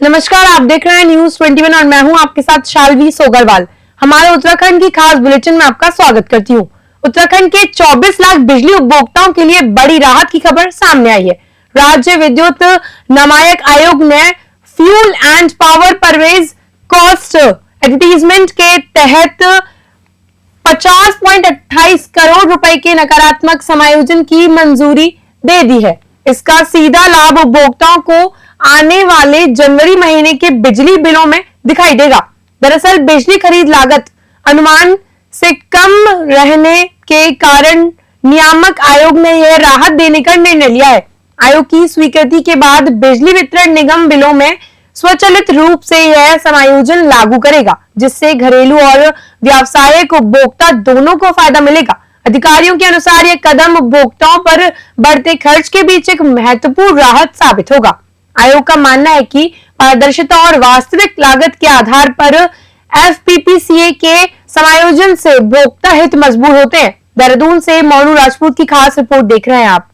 नमस्कार, आप देख रहे हैं न्यूज 21 और मैं हूं आपके साथ शालवी सोगरवाल। हमारे उत्तराखंड की खास बुलेटिन में आपका स्वागत करती हूं। उत्तराखंड के 24 लाख बिजली उपभोक्ताओं के लिए बड़ी राहत की खबर सामने आई है। राज्य विद्युत नामायक आयोग ने fuel and power purchase cost advertisement के तहत 50.28 करोड़ रुपए के नकारात्मक समायोजन की मंजूरी दे दी है। इसका सीधा लाभ उपभोक्ताओं को आने वाले जनवरी महीने के बिजली बिलों में दिखाई देगा। दरअसल बिजली खरीद लागत अनुमान से कम रहने के कारण नियामक आयोग ने यह राहत देने का निर्णय लिया है। आयोग की स्वीकृति के बाद बिजली वितरण निगम बिलों में स्वचालित रूप से यह समायोजन लागू करेगा, जिससे घरेलू और व्यावसायिक उपभोक्ता दोनों को फायदा मिलेगा। अधिकारियों के अनुसार यह कदम उपभोक्ताओं पर बढ़ते खर्च के बीच एक महत्वपूर्ण राहत साबित होगा। आयोग का मानना है कि पारदर्शिता और वास्तविक लागत के आधार पर एफपीपीसीए के समायोजन से उपभोक्ता हित मजबूत होते हैं। देहरादून से मोनू राजपूत की खास रिपोर्ट देख रहे हैं आप।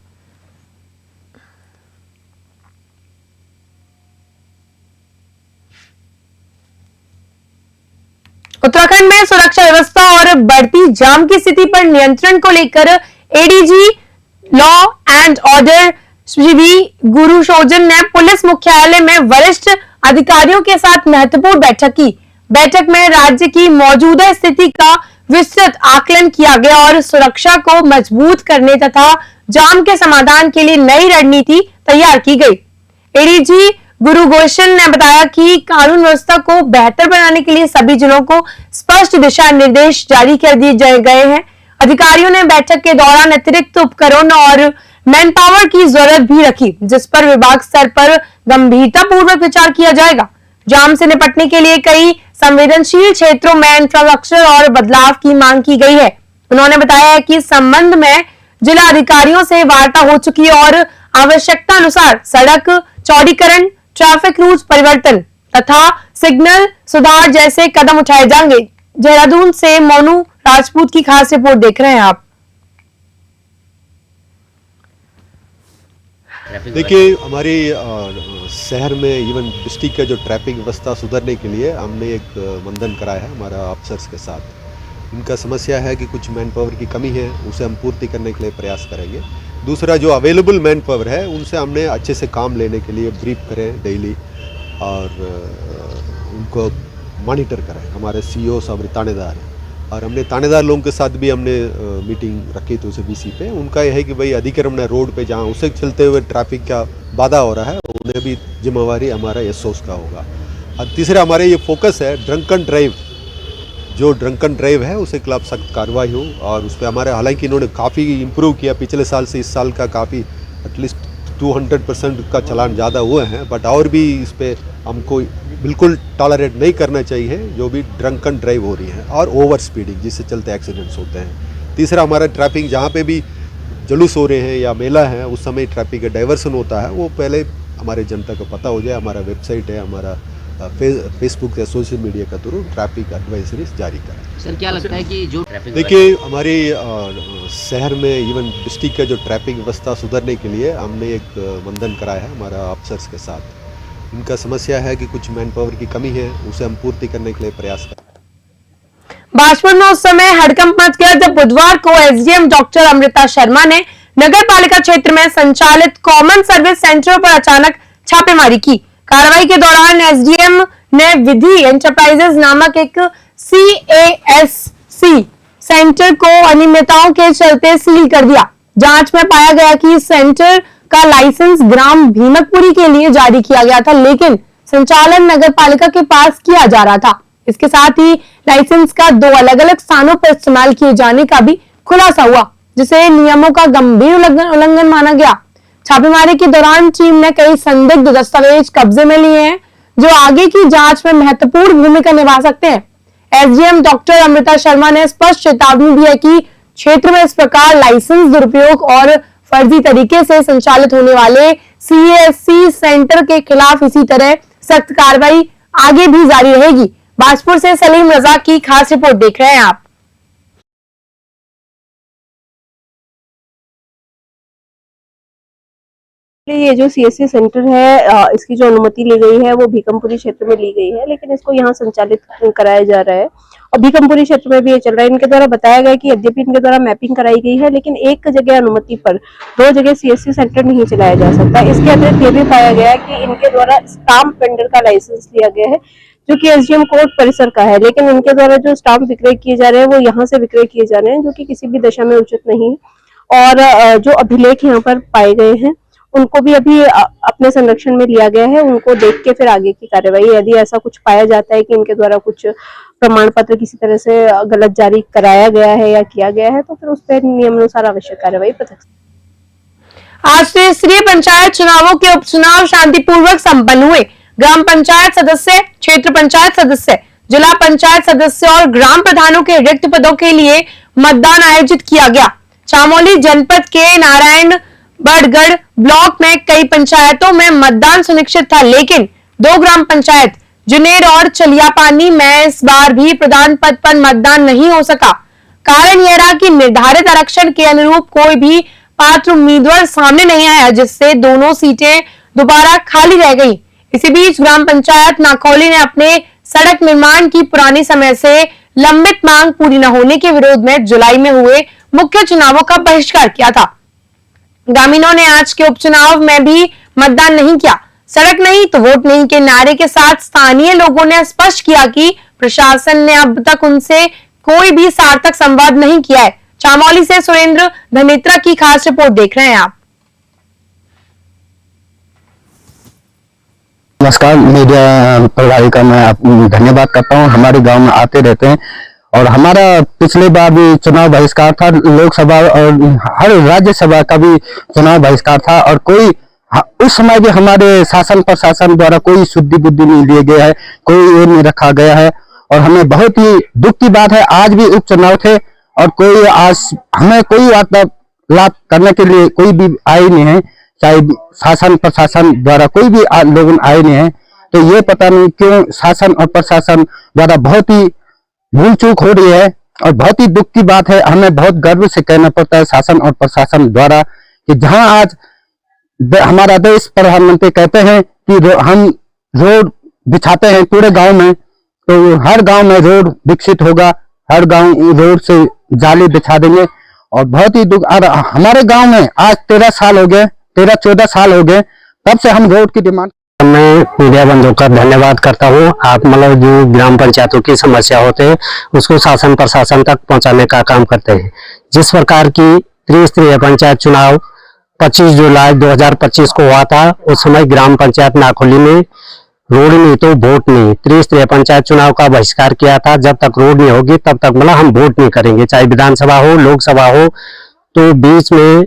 उत्तराखंड में सुरक्षा व्यवस्था और बढ़ती जाम की स्थिति पर नियंत्रण को लेकर ADG law and order Shri Gurushojan ने पुलिस मुख्यालय में वरिष्ठ अधिकारियों के साथ महत्वपूर्ण बैठक की। बैठक में राज्य की मौजूदा स्थिति का विस्तृत आकलन किया गया और सुरक्षा को मजबूत करने तथा जाम के समाधान के लिए नई रणनीति तैयार की गई। एडीजी गुरुगोशन ने बताया कि कानून व्यवस्था को बेहतर बनाने के लिए सभी जिलों को स्पष्ट दिशा निर्देश जारी कर दिए गए हैं। अधिकारियों ने बैठक के दौरान अतिरिक्त उपकरण और मैन पावर की जरूरत भी रखी, जिस पर विभाग स्तर पर गंभीरता पूर्वक विचार किया जाएगा। जाम से निपटने के लिए कई संवेदनशील क्षेत्रों में इंफ्रास्ट्रक्चर और बदलाव की मांग की गई है। उन्होंने बताया कि इस संबंध में जिला अधिकारियों से वार्ता हो चुकी है और आवश्यकता अनुसार सड़क चौड़ीकरण, ट्रैफिक रूट परिवर्तन तथा सिग्नल सुधार जैसे कदम उठाए जाएंगे। देहरादून से मोनू राजपूत की खास रिपोर्ट देख रहे हैं आप। देखिए, हमारे शहर में इवन डिस्ट्रिक्ट का जो ट्रैफिक व्यवस्था सुधरने के लिए हमने एक मंथन कराया है हमारा अफसर्स के साथ। इनका समस्या है कि कुछ मैन पावर की कमी है, उसे हम पूर्ति करने के लिए प्रयास करेंगे। दूसरा, जो अवेलेबल मैन पावर है उनसे हमने अच्छे से काम लेने के लिए ब्रीफ करें डेली और उनको मॉनिटर करें। हमारे सीईओ सब थानेदार हैं और हमने थानेदार लोगों के साथ भी हमने मीटिंग रखी थी उसे बीसी पे। उनका यह है कि भाई अतिक्रमण रोड पे जहाँ उसे चलते हुए ट्रैफिक का बाधा हो रहा है, उन्हें भी जिम्मेवारी हमारा एसओस का होगा। और तीसरा, हमारे ये फोकस है ड्रंकन ड्राइव, जो ड्रंकन ड्राइव है उसे खिलाफ सख्त कार्रवाई हो और उस पर हमारे हालांकि इन्होंने काफ़ी इम्प्रूव किया। पिछले साल से इस साल का काफ़ी एटलीस्ट 200% का चलान ज़्यादा हुए हैं, बट और भी इस पर हमको बिल्कुल टॉलरेट नहीं करना चाहिए जो भी ड्रंकन ड्राइव हो रही है और ओवर स्पीडिंग जिससे चलते एक्सीडेंट्स होते हैं। तीसरा, हमारा ट्रैफिक जहाँ पे भी जुलूस हो रहे हैं या मेला है उस समय ट्रैफिक का डाइवर्सन होता है, वो पहले हमारे जनता को पता हो जाए। हमारा वेबसाइट है, हमारा फेसबुक या सोशल मीडिया का थ्रू ट्रैफिक एडवाइजरीज जारी करें। सर, क्या लगता है कि जो ट्रैफिक देखिए, हमारे शहर में इवन डिस्ट्रिक्ट का जो ट्रैफिक व्यवस्था सुधरने के लिए हमने एक मंथन कराया है हमारा अफसर्स के साथ। इनका समस्या है कि कुछ मैन पावर की कमी है, उसे हम पूर्ति करने के लिए प्रयास करें। बाजपुर में उस समय हड़कंप मच गया जब बुधवार को एसडीएम डॉक्टर अमृता शर्मा ने नगर पालिका क्षेत्र में संचालित कॉमन सर्विस सेंटरों पर अचानक छापेमारी की। कार्रवाई के दौरान एसडीएम ने विधि एंटरप्राइजेज नामक एक सीएएससी सेंटर को अनियमितताओं के चलते सील कर दिया। जांच में पाया गया कि सेंटर का लाइसेंस ग्राम भीमकपुरी के लिए जारी किया गया था, लेकिन संचालन नगर पालिका के पास किया जा रहा था। इसके साथ ही लाइसेंस का 2 अलग अलग स्थानों पर इस्तेमाल किए जाने का भी खुलासा हुआ, जिसे नियमों का गंभीर उल्लंघन माना गया। छापेमारी के दौरान टीम ने कई संदिग्ध दस्तावेज कब्जे में लिए हैं, जो आगे की जांच में महत्वपूर्ण भूमिका निभा सकते हैं। एसडीएम डॉक्टर अमृता शर्मा ने स्पष्ट चेतावनी दी है कि क्षेत्र में इस प्रकार लाइसेंस दुरुपयोग और फर्जी तरीके से संचालित होने वाले सीएससी सेंटर के खिलाफ इसी तरह सख्त कार्रवाई आगे भी जारी रहेगी। बाजपुर से सलीम रजा की खास रिपोर्ट देख रहे हैं आप। ये जो सीएससी सेंटर है इसकी जो अनुमति ली गई है वो भीकमपुरी क्षेत्र में ली गई है, लेकिन इसको यहाँ संचालित कराया जा रहा है और भीकमपुरी क्षेत्र में भी ये चल रहा है। इनके द्वारा बताया गया कि यद्यपि इनके द्वारा मैपिंग कराई गई है, लेकिन एक जगह अनुमति पर 2 जगह सीएससी सेंटर नहीं चलाया जा सकता। इसके अतिरिक्त ये भी पाया गया है कि इनके द्वारा स्टाम्प वेंडर का लाइसेंस लिया गया है जो कि एसडीएम कोर्ट परिसर का है, लेकिन इनके द्वारा जो स्टाम्प विक्रय किए जा रहे हैं वो यहाँ से विक्रय किए जा रहे हैं, जो कि किसी भी दशा में उचित नहीं है। और जो अभिलेख यहाँ पर पाए गए हैं उनको भी अभी अपने संरक्षण में लिया गया है, उनको देख के फिर आगे की कार्यवाही, यदि ऐसा कुछ पाया जाता है कि इनके द्वारा कुछ प्रमाण पत्र किसी तरह से गलत जारी कराया गया है या किया गया है, तो फिर उस पर नियमानुसार आवश्यक कार्यवाही पृथक। आज त्रिस्तरीय पंचायत चुनावों के उपचुनाव शांतिपूर्वक संपन्न हुए। ग्राम पंचायत सदस्य, क्षेत्र पंचायत सदस्य, जिला पंचायत सदस्य और ग्राम प्रधानों के रिक्त पदों के लिए मतदान आयोजित किया गया। चामोली जनपद के नारायण बड़गढ़ ब्लॉक में कई पंचायतों में मतदान सुनिश्चित था, लेकिन 2 ग्राम पंचायत जुनेर और चलियापानी में इस बार भी प्रधान पद पर मतदान नहीं हो सका। कारण यह रहा कि निर्धारित आरक्षण के अनुरूप कोई भी पात्र उम्मीदवार सामने नहीं आया, जिससे दोनों सीटें दोबारा खाली रह गई। इसी बीच ग्राम पंचायत नाखौली ने अपने सड़क निर्माण की पुरानी समय से लंबित मांग पूरी न होने के विरोध में जुलाई में हुए मुख्य चुनावों का बहिष्कार किया था। ग्रामीणों ने आज के उपचुनाव में भी मतदान नहीं किया। सड़क नहीं तो वोट नहीं के नारे के साथ स्थानीय लोगों ने स्पष्ट किया कि प्रशासन ने अब तक उनसे कोई भी सार्थक संवाद नहीं किया है। चामोली से सुरेंद्र धनेत्रा की खास रिपोर्ट देख रहे हैं आप। नमस्कार, मीडिया प्रभारी का मैं धन्यवाद करता हूं। हमारे गांव में आते रहते हैं और हमारा पिछले बार भी चुनाव बहिष्कार था, लोकसभा और हर राज्यसभा का भी चुनाव बहिष्कार था और कोई उस समय भी हमारे शासन प्रशासन द्वारा कोई शुद्धि बुद्धि नहीं लिए गया है, कोई ये नहीं रखा गया है और हमें बहुत ही दुख की बात है। आज भी उपचुनाव थे और कोई आज हमें कोई वार्तालाप करने के लिए कोई भी आए नहीं है, चाहे शासन प्रशासन द्वारा कोई भी लोग आए नहीं है। तो ये पता नहीं क्यों शासन और प्रशासन द्वारा बहुत ही भूल चूक हो रही है और बहुत ही दुख की बात है। हमें बहुत गर्व से कहना पड़ता है शासन और प्रशासन द्वारा कि जहां आज हमारा देश प्रधानमंत्री कहते हैं कि हम रोड बिछाते हैं पूरे गांव में, तो हर गांव में रोड विकसित होगा, हर गांव रोड से जाली बिछा देंगे। और बहुत ही दुख, हमारे गांव में आज 13 साल हो गए, 13-14 साल हो गए, तब से हम रोड की डिमांड। मैं मीडिया बंधुओं का धन्यवाद करता हूं। आप मतलब जो ग्राम पंचायतों की समस्या होते हैं उसको शासन प्रशासन तक पहुंचाने का काम करते हैं। जिस प्रकार की त्रिस्तरीय पंचायत चुनाव 25 जुलाई 2025 को हुआ था, उस समय ग्राम पंचायत नाखोली में रोड नहीं तो वोट नहीं, त्रिस्तरीय पंचायत चुनाव का बहिष्कार किया था। जब तक रोड नहीं होगी तब तक मतलब हम वोट नहीं करेंगे, चाहे विधानसभा हो लोकसभा हो। तो बीच में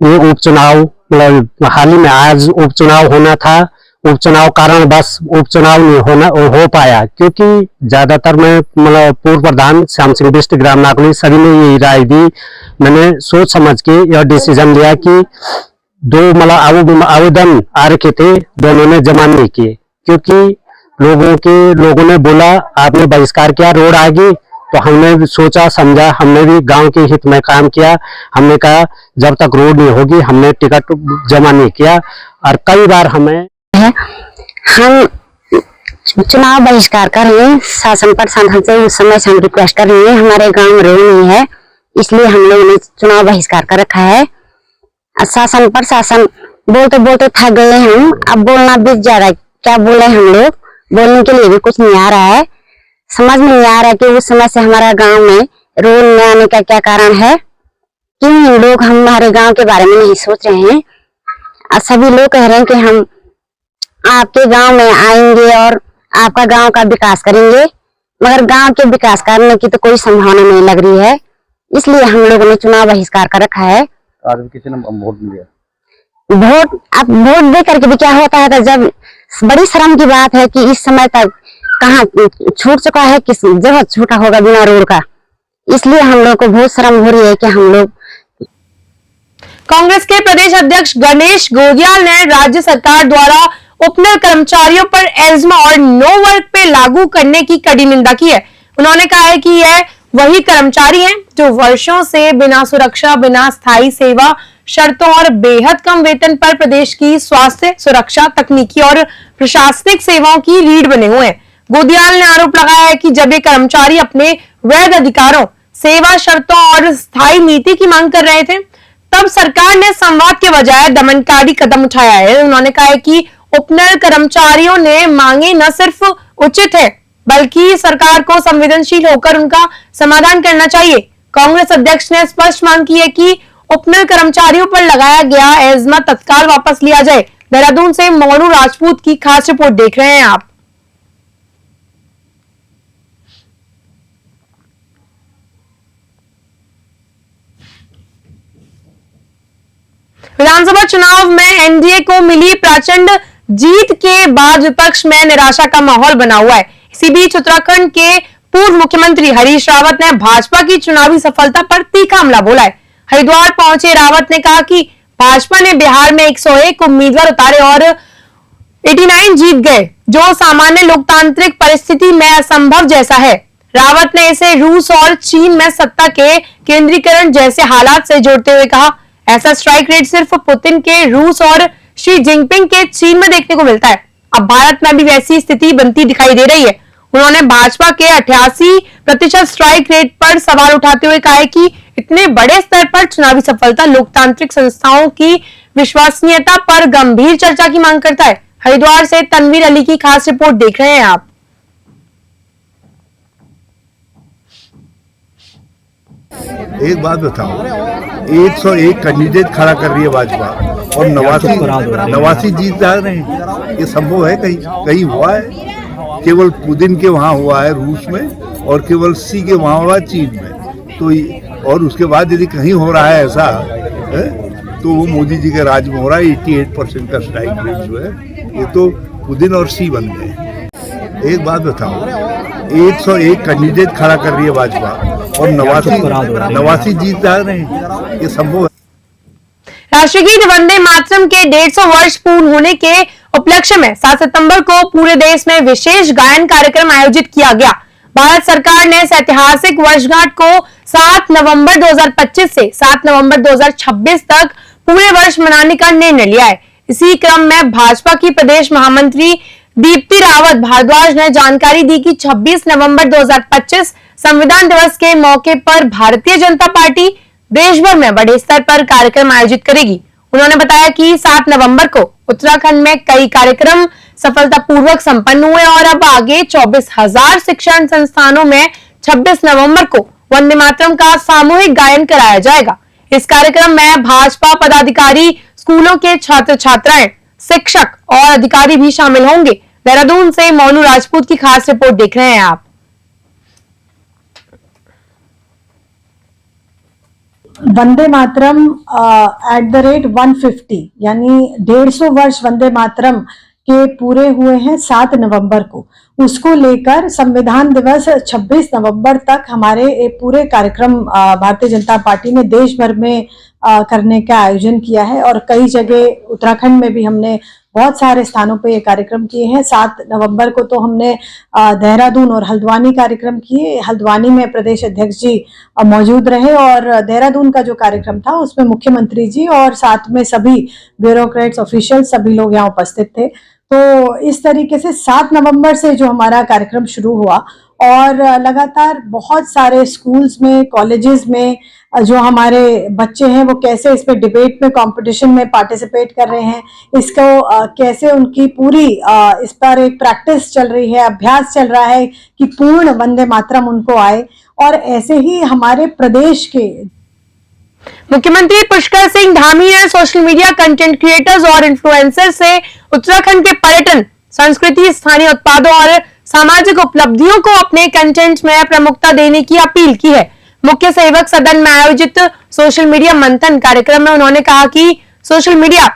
ये उपचुनाव मतलब हाल ही में आज उपचुनाव होना था, उपचुनाव कारण बस उपचुनाव नहीं हो पाया क्योंकि ज्यादातर में मतलब पूर्व प्रधान श्याम सिंह बिष्ट ग्राम नाखोली सभी ने यही राय दी। मैंने सोच समझ के यह डिसीजन लिया कि 2 मतलब आवेदन आ रखे थे, दोनों ने जमा नहीं किए क्योंकि लोगों ने बोला आपने बहिष्कार किया, रोड आ गई। तो हमने सोचा समझा, हमने भी गांव के हित में काम किया। हमने कहा जब तक रोड नहीं होगी हमने टिकट जमा नहीं किया और कई बार हम चुनाव बहिष्कार कर रहे हैं। शासन प्रशासन से उस समय से हम रिक्वेस्ट कर रहे हैं, हमारे गांव में रोड नहीं है इसलिए हम लोगों ने चुनाव बहिष्कार कर रखा है। शासन प्रशासन बोलते बोलते थक गए हम, अब बोलना भी जा रहा है, क्या बोले हम लोग, बोलने के लिए भी कुछ नहीं आ रहा है। समझ में नहीं आ रहा है कि उस समय से हमारा गांव में रोड न आने का क्या कारण है, क्यों लोग हमारे गांव के बारे में नहीं सोच रहे हैं। सभी लोग कह रहे हैं कि हम आपके गांव में आएंगे और आपका गांव का विकास करेंगे, मगर गांव के विकास करने की तो कोई संभावना नहीं लग रही है, इसलिए हम लोगों ने चुनाव बहिष्कार कर रखा है। आज किसी ने वोट दिया, वोट अब वोट दे करके भी क्या होता है, तो जब बड़ी शर्म की बात है कि इस समय तक कहाँ छूट चुका है, किस जगह छूटा होगा बिना रोड का, इसलिए हम लोग को बहुत शर्म हो रही है कि हम लोग। कांग्रेस के प्रदेश अध्यक्ष गणेश गोदियाल ने राज्य सरकार द्वारा उपनल कर्मचारियों पर एजमा और नो वर्क पे लागू करने की कड़ी निंदा की है। उन्होंने कहा है कि यह वही कर्मचारी हैं जो वर्षों से बिना सुरक्षा, बिना स्थायी सेवा शर्तों और बेहद कम वेतन पर प्रदेश की स्वास्थ्य, सुरक्षा, तकनीकी और प्रशासनिक सेवाओं की रीढ़ बने हुए हैं। गोदियाल ने आरोप लगाया है कि जब ये कर्मचारी अपने वैध अधिकारों, सेवा शर्तों और स्थायी नीति की मांग कर रहे थे, तब सरकार ने संवाद के बजाय दमनकारी कदम उठाया है। उन्होंने कहा है कि उपनल कर्मचारियों ने मांगे न सिर्फ उचित है, बल्कि सरकार को संवेदनशील होकर उनका समाधान करना चाहिए। कांग्रेस अध्यक्ष ने स्पष्ट मांग की है कि उपनल कर्मचारियों पर लगाया गया एजमा तत्काल वापस लिया जाए। देहरादून से मोनू राजपूत की खास रिपोर्ट देख रहे हैं आप। विधानसभा चुनाव में एनडीए को मिली प्रचंड जीत के बाद विपक्ष में निराशा का माहौल बना हुआ है। इसी बीच उत्तराखंड के पूर्व मुख्यमंत्री हरीश रावत ने भाजपा की चुनावी सफलता पर तीखा हमला बोला है। हरिद्वार पहुंचे रावत ने कहा कि भाजपा ने बिहार में 101 उम्मीदवार उतारे और 89 जीत गए, जो सामान्य लोकतांत्रिक परिस्थिति में असंभव जैसा है। रावत ने इसे रूस और चीन में सत्ता के केंद्रीकरण जैसे हालात से जोड़ते हुए कहा, ऐसा स्ट्राइक रेट सिर्फ पुतिन के रूस और शी जिनपिंग के चीन में देखने को मिलता है। अब भारत में भी वैसी स्थिति बनती दिखाई दे रही है। उन्होंने भाजपा के 88% स्ट्राइक रेट पर सवाल उठाते हुए कहा है कि इतने बड़े स्तर पर चुनावी सफलता लोकतांत्रिक संस्थाओं की विश्वसनीयता पर गंभीर चर्चा की मांग करता है। हरिद्वार से तनवीर अली की खास रिपोर्ट देख रहे हैं आप। एक बात बताओ, 101 कैंडिडेट खड़ा कर रही है भाजपा और 89 जीत जा रहे हैं। ये संभव है? कहीं हुआ है? केवल पुतिन के वहाँ हुआ है रूस में, और केवल सी के वहाँ हुआ है चीन में। तो और उसके बाद यदि कहीं हो रहा है ऐसा है, तो वो मोदी जी के राज में हो रहा है। 88% का स्ट्राइक रेट जो है, ये तो पुतिन और सी बन गए। एक बात बताओ, 101 कैंडिडेट खड़ा कर रही है भाजपा और 89 जीत जा रहे हैं। ये संभव है? राष्ट्रगीत वंदे मातरम के 150 वर्ष पूर्ण होने के उपलक्ष्य में 7 सितंबर को पूरे देश में विशेष गायन कार्यक्रम आयोजित किया गया। भारत सरकार ने इस ऐतिहासिक वर्षगांठ को 7 नवंबर 2025 से 7 नवंबर 2026 तक पूरे वर्ष मनाने का निर्णय लिया है। इसी क्रम में भाजपा की प्रदेश महामंत्री दीप्ति रावत भारद्वाज ने जानकारी दी कि 26 नवंबर 2025 संविधान दिवस के मौके पर भारतीय जनता पार्टी देश भर में बड़े स्तर पर कार्यक्रम आयोजित करेगी। उन्होंने बताया कि 7 नवंबर को उत्तराखंड में कई कार्यक्रम सफलतापूर्वक संपन्न हुए और अब आगे 24,000 शिक्षण संस्थानों में 26 नवंबर को वंदे मातरम का सामूहिक गायन कराया जाएगा। इस कार्यक्रम में भाजपा पदाधिकारी, स्कूलों के छात्र छात्राएं, शिक्षक और अधिकारी भी शामिल होंगे। देहरादून से मोनू राजपूत की खास रिपोर्ट देख रहे हैं आप। वंदे मातरम @150 यानी 150 वर्ष वंदे मातरम के पूरे हुए हैं 7 नवंबर को। उसको लेकर संविधान दिवस 26 नवंबर तक हमारे पूरे कार्यक्रम भारतीय जनता पार्टी ने देश भर में करने का आयोजन किया है और कई जगह उत्तराखंड में भी हमने बहुत सारे स्थानों पे ये कार्यक्रम किए हैं। 7 नवंबर को तो हमने देहरादून और हल्द्वानी कार्यक्रम किए। हल्द्वानी में प्रदेश अध्यक्ष जी मौजूद रहे और देहरादून का जो कार्यक्रम था उसमें मुख्यमंत्री जी और साथ में सभी ब्यूरोक्रेट्स, ऑफिशियल सभी लोग यहाँ उपस्थित थे। तो इस तरीके से 7 नवंबर से जो हमारा कार्यक्रम शुरू हुआ और लगातार बहुत सारे स्कूल्स में, कॉलेजेस में जो हमारे बच्चे हैं वो कैसे इसमें डिबेट में, कंपटीशन में पार्टिसिपेट कर रहे हैं, इसको कैसे उनकी पूरी इस पर एक प्रैक्टिस चल रही है, अभ्यास चल रहा है कि पूर्ण वंदे मातरम उनको आए। और ऐसे ही हमारे प्रदेश के मुख्यमंत्री पुष्कर सिंह धामी ने सोशल मीडिया कंटेंट क्रिएटर्स और इन्फ्लुएंसर से उत्तराखंड के पर्यटन, संस्कृति, स्थानीय उत्पादों और सामाजिक उपलब्धियों को अपने कंटेंट में प्रमुखता देने की अपील की है। मुख्य सेवक सदन में आयोजित सोशल मीडिया मंथन कार्यक्रम में उन्होंने कहा कि सोशल मीडिया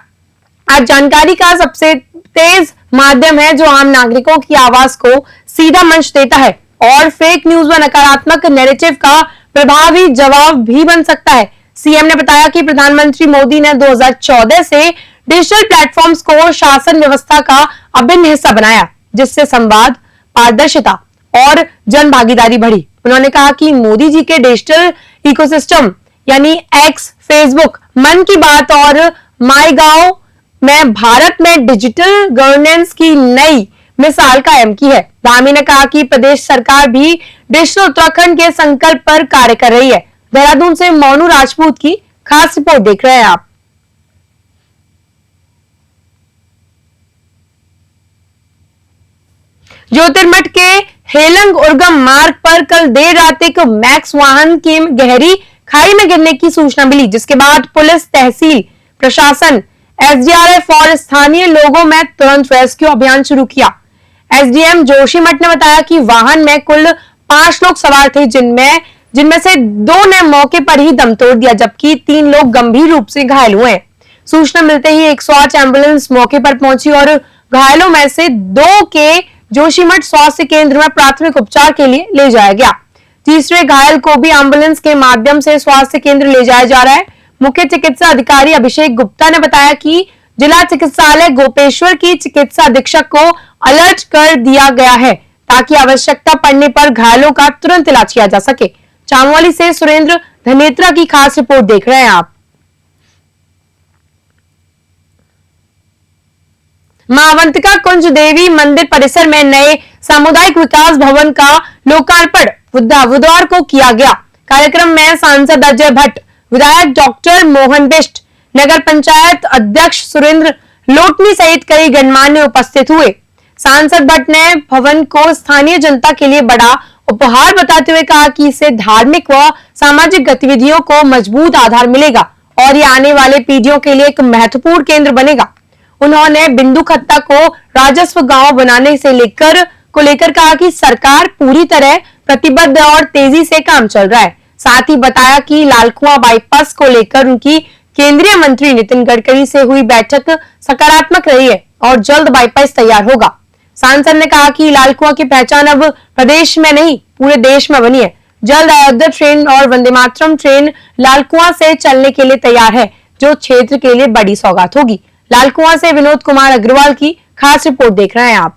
आज जानकारी का सबसे तेज माध्यम है जो आम नागरिकों की आवाज को सीधा मंच देता है और फेक न्यूज व नकारात्मक नैरेटिव का प्रभावी जवाब भी बन सकता है। सीएम ने बताया कि प्रधानमंत्री मोदी ने 2014 से डिजिटल प्लेटफॉर्म्स को शासन व्यवस्था का अभिन्न हिस्सा बनाया, जिससे संवाद, पारदर्शिता और जन भागीदारी बढ़ी। उन्होंने कहा कि मोदी जी के डिजिटल इकोसिस्टम यानी एक्स, फेसबुक, मन की बात और माई गाँव में भारत में डिजिटल गवर्नेंस की नई मिसाल कायम की है। धामी ने कहा कि प्रदेश सरकार भी डिजिटल उत्तराखंड के संकल्प पर कार्य कर रही है। देहरादून से मोनू राजपूत की खास रिपोर्ट देख रहे हैं आप। ज्योतिर्मठ के हेलंग उर्गम मार्ग पर कल देर रात एक मैक्स वाहन के गहरी खाई में गिरने की सूचना मिली, जिसके बाद पुलिस, तहसील प्रशासन, एसडीआरएफ और स्थानीय लोगों में तुरंत रेस्क्यू अभियान शुरू किया। एसडीएम जोशीमठ ने बताया कि वाहन में कुल 5 लोग सवार थे, जिनमें से 2 ने मौके पर ही दम तोड़ दिया, जबकि 3 लोग गंभीर रूप से घायल हुए। सूचना मिलते ही 108 एम्बुलेंस मौके पर पहुंची और घायलों में से 2 के जोशीमठ स्वास्थ्य केंद्र में प्राथमिक उपचार के लिए ले जाया गया। तीसरे घायल को भी एम्बुलेंस के माध्यम से स्वास्थ्य केंद्र ले जाया जा रहा है। मुख्य चिकित्सा अधिकारी अभिषेक गुप्ता ने बताया कि जिला चिकित्सालय गोपेश्वर की चिकित्सा अधीक्षक को अलर्ट कर दिया गया है, ताकि आवश्यकता पड़ने पर घायलों का तुरंत इलाज किया जा सके। चामोली से सुरेंद्र धनेत्रा की खास रिपोर्ट देख रहे हैं आप। मां अवंतिका कुंज देवी मंदिर परिसर में नए सामुदायिक विकास भवन का लोकार्पण बुधवार को किया गया। कार्यक्रम में सांसद अजय भट्ट, विधायक डॉक्टर मोहन बिष्ट, नगर पंचायत अध्यक्ष सुरेंद्र लोटनी सहित कई गणमान्य उपस्थित हुए। सांसद भट्ट ने भवन को स्थानीय जनता के लिए बड़ा उपहार बताते हुए कहा कि इससे धार्मिक व सामाजिक गतिविधियों को मजबूत आधार मिलेगा और ये आने वाले पीढ़ियों के लिए एक महत्वपूर्ण केंद्र बनेगा। उन्होंने बिंदु खत्ता को राजस्व गांव बनाने से लेकर कहा कि सरकार पूरी तरह प्रतिबद्ध और तेजी से काम चल रहा है। साथ ही बताया कि लालकुआं बाईपास को लेकर उनकी केंद्रीय मंत्री नितिन गडकरी से हुई बैठक सकारात्मक रही है और जल्द बाईपास तैयार होगा। सांसद ने कहा कि लालकुआं की पहचान अब प्रदेश में नहीं पूरे देश में बनी है। जल्द अयोध्या ट्रेन और वंदे मातरम ट्रेन लालकुआं से चलने के लिए तैयार है, जो क्षेत्र के लिए बड़ी सौगात होगी। लालकुआं से विनोद कुमार अग्रवाल की खास रिपोर्ट देख रहे हैं आप।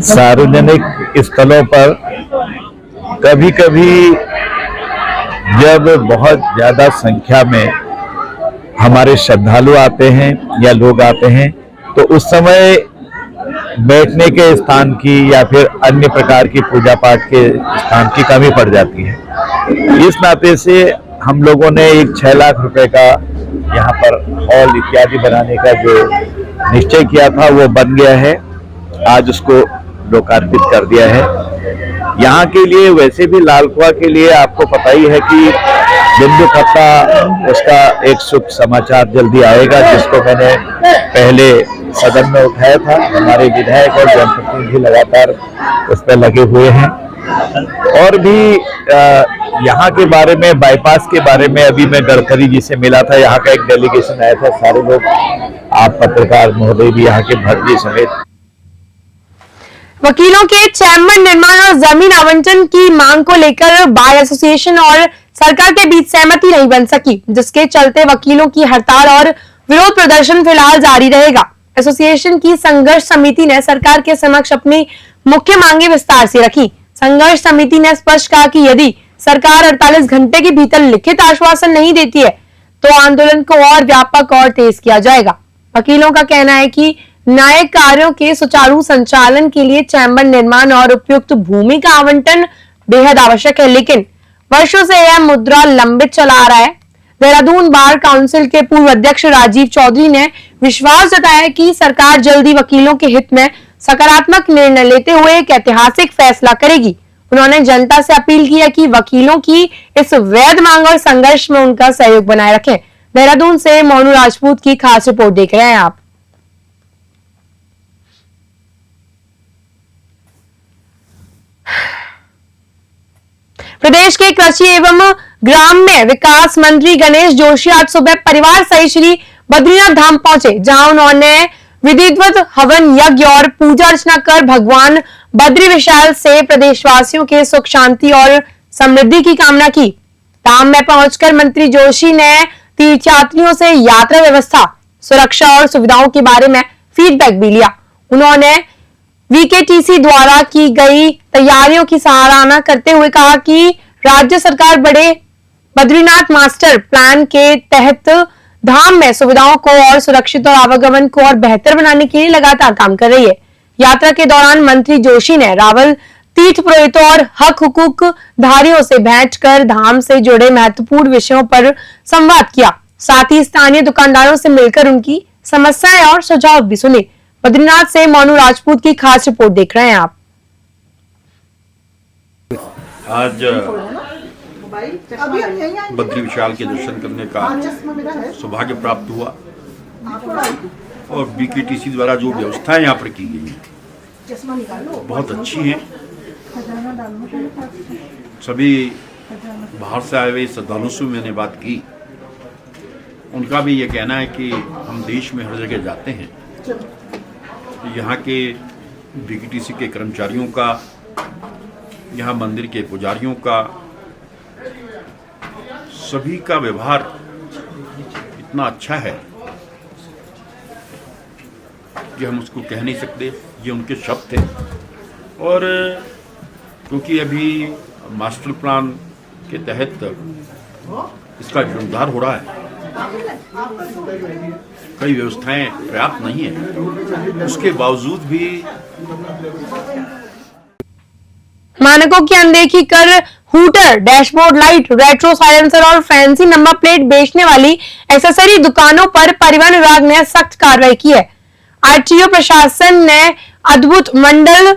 सार्वजनिक स्थलों पर कभी कभी जब बहुत ज्यादा संख्या में हमारे श्रद्धालु आते हैं या लोग आते हैं, तो उस समय बैठने के स्थान की या फिर अन्य प्रकार की पूजा पाठ के स्थान की कमी पड़ जाती है। इस नाते से हम लोगों ने एक 6 लाख रुपए का यहाँ पर हॉल इत्यादि बनाने का जो निश्चय किया था वो बन गया है। आज उसको लोकार्पित कर दिया है। यहाँ के लिए वैसे भी लालकुआं के लिए आपको पता ही है कि बिंदु खत्ता उसका एक शुभ समाचार जल्दी आएगा, जिसको मैंने पहले सदन में उठाया था। हमारे विधायक और जनप्रतिनिधि लगातार उस पर लगे हुए हैं। और भी यहाँ के बारे में, बाईपास के बारे में अभी मैं गडकरी जी से मिला था। यहाँ का एक डेलीगेशन आया था, सारे लोग, आप पत्रकार महोदय भी यहाँ के भट्ट जी समेत। वकीलों के चैम्बर निर्माण और जमीन आवंटन की मांग को लेकर बार एसोसिएशन और सरकार के बीच सहमति नहीं बन सकी, जिसके चलते वकीलों की हड़ताल और विरोध प्रदर्शन फिलहाल जारी रहेगा। एसोसिएशन की संघर्ष समिति ने सरकार के समक्ष अपनी मुख्य मांगे विस्तार से रखी। संघर्ष समिति ने स्पष्ट कहा कि यदि सरकार 48 घंटे के भीतर लिखित आश्वासन नहीं देती है, तो आंदोलन को और व्यापक और तेज किया जाएगा। वकीलों का कहना है कि न्यायिक कार्यों के सुचारू संचालन के लिए चैम्बर निर्माण और उपयुक्त भूमि का आवंटन बेहद आवश्यक है, लेकिन वर्षों से यह मुद्दा लंबित चला आ रहा है। देहरादून बार काउंसिल के पूर्व अध्यक्ष राजीव चौधरी ने विश्वास जताया कि सरकार जल्दी वकीलों के हित में सकारात्मक निर्णय लेते हुए एक ऐतिहासिक फैसला करेगी। उन्होंने जनता से अपील की है कि वकीलों की इस वैध मांग और संघर्ष में उनका सहयोग बनाए रखें। देहरादून से मोनू राजपूत की खास रिपोर्ट देख रहे हैं आप। प्रदेश के कृषि एवं ग्राम्य विकास मंत्री गणेश जोशी आज सुबह परिवार सहित श्री बद्रीनाथ धाम पहुंचे, जहां उन्होंने विधिवत हवन यज्ञ और पूजा अर्चना कर भगवान बद्री विशाल से प्रदेशवासियों के सुख शांति और समृद्धि की कामना की। धाम में पहुंचकर मंत्री जोशी ने तीर्थयात्रियों से यात्रा व्यवस्था, सुरक्षा और सुविधाओं के बारे में फीडबैक भी लिया। उन्होंने वीकेटीसी द्वारा की गई तैयारियों की सराहना करते हुए कहा कि राज्य सरकार बड़े बद्रीनाथ मास्टर प्लान के तहत धाम में सुविधाओं को और सुरक्षित और आवागमन को और बेहतर बनाने के लिए लगातार काम कर रही है। यात्रा के दौरान मंत्री जोशी ने रावल तीर्थ पुरोहितों और हक हुकूक धारियों से भेंट कर धाम से जुड़े महत्वपूर्ण विषयों पर संवाद किया। साथ ही स्थानीय दुकानदारों से मिलकर उनकी समस्याएं और सुझाव भी सुने। बद्रीनाथ से मोनू राजपूत की खास रिपोर्ट देख रहे हैं आप। आज बद्री विशाल के दर्शन करने का सौभाग्य प्राप्त हुआ और बीकेटीसी द्वारा जो व्यवस्थाएं यहाँ पर की गई हैं बहुत अच्छी हैं। सभी बाहर से आए हुए श्रद्धालुओं से मैंने बात की, उनका भी ये कहना है कि हम देश में हर जगह जाते हैं, यहाँ के बीकेटीसी के कर्मचारियों का, यहाँ मंदिर के पुजारियों का, सभी का व्यवहार इतना अच्छा है कि हम उसको कह नहीं सकते, ये उनके शब्द थे। और क्योंकि अभी मास्टर प्लान के तहत इसका जीर्णोद्धार हो रहा है, कई व्यवस्थाएं पर्याप्त नहीं है, उसके बावजूद भी मानकों की अनदेखी कर hooter, dashboard light, retro silencer और फैंसी नंबर प्लेट बेचने वाली एक्सेसरी दुकानों पर परिवहन विभाग ने सख्त कार्रवाई की है। आरटीओ प्रशासन ने अद्भुत मंडल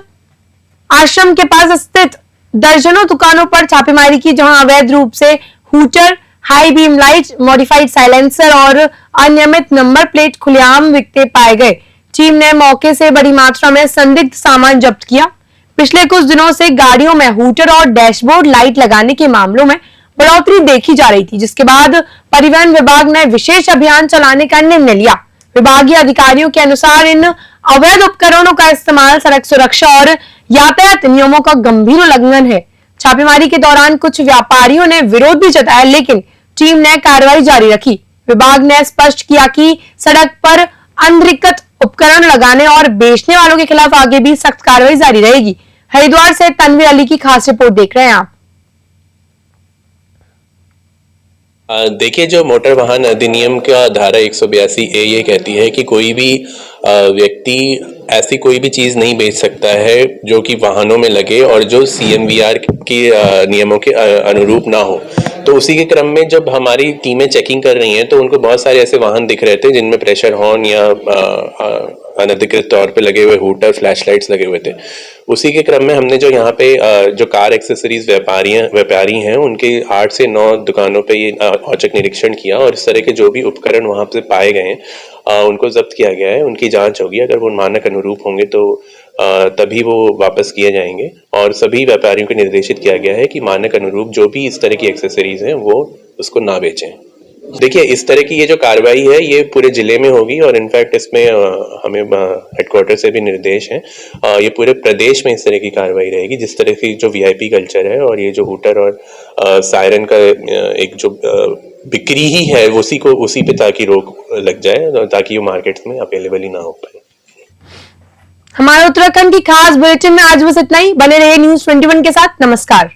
आश्रम के पास स्थित दर्जनों दुकानों पर छापेमारी की, जहां अवैध रूप से hooter, high beam light, modified silencer और अनियमित नंबर प्लेट खुलेआम बिकते पाए गए। टीम ने मौके से बड़ी मात्रा में संदिग्ध सामान जब्त किया। पिछले कुछ दिनों से गाड़ियों में हूटर और डैशबोर्ड लाइट लगाने के मामलों में बढ़ोतरी देखी जा रही थी, जिसके बाद परिवहन विभाग ने विशेष अभियान चलाने का निर्णय लिया। विभागीय अधिकारियों के अनुसार इन अवैध उपकरणों का इस्तेमाल सड़क सुरक्षा और यातायात नियमों का गंभीर उल्लंघन है। छापेमारी के दौरान कुछ व्यापारियों ने विरोध भी जताया, लेकिन टीम ने कार्रवाई जारी रखी। विभाग ने स्पष्ट किया कि सड़क पर अनधिकृत उपकरण लगाने और बेचने वालों के खिलाफ आगे भी सख्त कार्रवाई जारी रहेगी। हरिद्वार से तनवीर अली की खास रिपोर्ट देख रहे हैं आप। देखिए, जो मोटर वाहन अधिनियम का धारा 182A ये कहती है कि कोई भी व्यक्ति ऐसी कोई भी चीज़ नहीं बेच सकता है जो कि वाहनों में लगे और जो CMVR के नियमों के अनुरूप ना हो। तो उसी के क्रम में जब हमारी टीमें चेकिंग कर रही हैं तो उनको बहुत सारे ऐसे वाहन दिख रहे थे जिनमें प्रेशर हॉर्न या अनधिकृत तौर पे लगे हुए हूटर, फ्लैश लाइट्स लगे हुए थे। उसी के क्रम में हमने जो यहाँ पे जो कार एक्सेसरीज व्यापारी हैं उनके 8 से 9 दुकानों पे ये औचक निरीक्षण किया और इस तरह के जो भी उपकरण वहाँ पे पाए गए हैं उनको जब्त किया गया है। उनकी जांच होगी, अगर वो मानक अनुरूप होंगे तो तभी वो वापस किए जाएंगे और सभी व्यापारियों को निर्देशित किया गया है कि मानक अनुरूप जो भी इस तरह की एक्सेसरीज हैं वो उसको ना बेचें। देखिए, इस तरह की ये जो कार्रवाई है ये पूरे जिले में होगी और इनफैक्ट इसमें हमें हेडक्वार्टर से भी निर्देश हैं। ये पूरे प्रदेश में इस तरह की कार्रवाई रहेगी। जिस तरह की जो VIP कल्चर है और ये जो हूटर और सायरन का एक जो बिक्री ही है उसी पे ताकि रोक लग जाए, ताकि वो मार्केट्स में अवेलेबल ही ना हो पाए। हमारे उत्तराखंड की खास बुलेटिन में आज बस इतना ही। बने रहिए News 21 के साथ। नमस्कार।